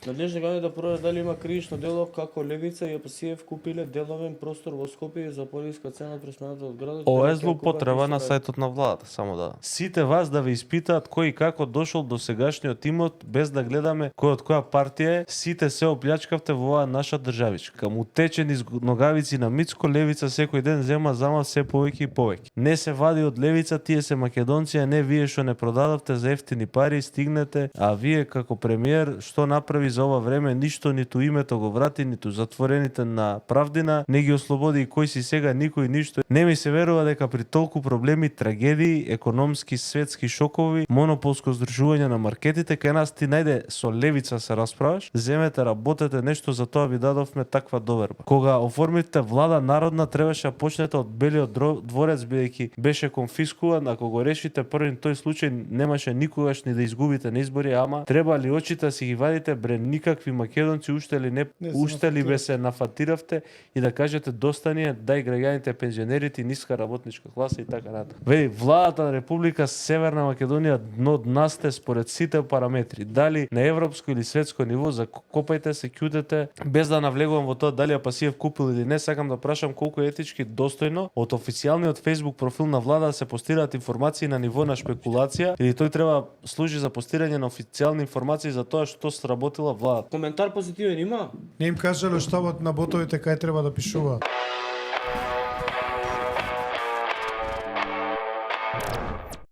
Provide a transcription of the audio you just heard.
На днешни ден да провериш дали има кривично дело како Левица и ЕПСФ купиле деловен простор во Скопје за пониска цена од пресмената од градот. Ова е злоупотреба на сајтот на владата, само да. Сите вас да ве испитаат кој и како дошол до сегашниот имот, без да гледаме кој од која партија е, сите се оплячкавте во оваа наша државичка. Каму течени из ногавици на Мицко, Левица секој ден зема зама се повеќе и повеќе. Не се вади од Левица, тие се македонци, а не вие што не продадавте за ефтини пари, стигнете, а вие како премиер што направи за ова време, ништо, ниту името го врати, ниту затворените на Правдина, не ги ослободи и кој си сега, никој ништо. Не ми се верува дека при толку проблеми, трагедии, економски, светски шокови, монополско здружување на маркетите, кај нас ти најде со Левица се расправаш, земете, работете нещо, за тоа ви дадовме таква доверба. Кога оформите влада народна, требаше да почнете од Белиот дворец, бидејќи беше конфискуван, ако го решите првин тој случај, немаше никогаш ни да изгубите на избори, ама треба ли очите си ги вадите, бре никакви македонци уште ли уште ли бе се нафатиравте и да кажете доста ни е, дај граѓаните, пензионерите, ниска работничка класа и така натаму. Вели, владата на Република Северна Македонија дно дна сте според сите параметри. Дали на европско или светско ниво, закопајте се, ќутете, без да навлегувам во тоа дали АПСИЕВ купил или не, сакам да прашам колку е етички достојно од официјалниот Facebook профил на влада да се постираат информации на ниво на шпекулација или тој треба служи за постирање на официјални информации за тоа што сработила владата. Коментар позитивен има? Не им кажале штабот на ботовите кај треба да пишуваат.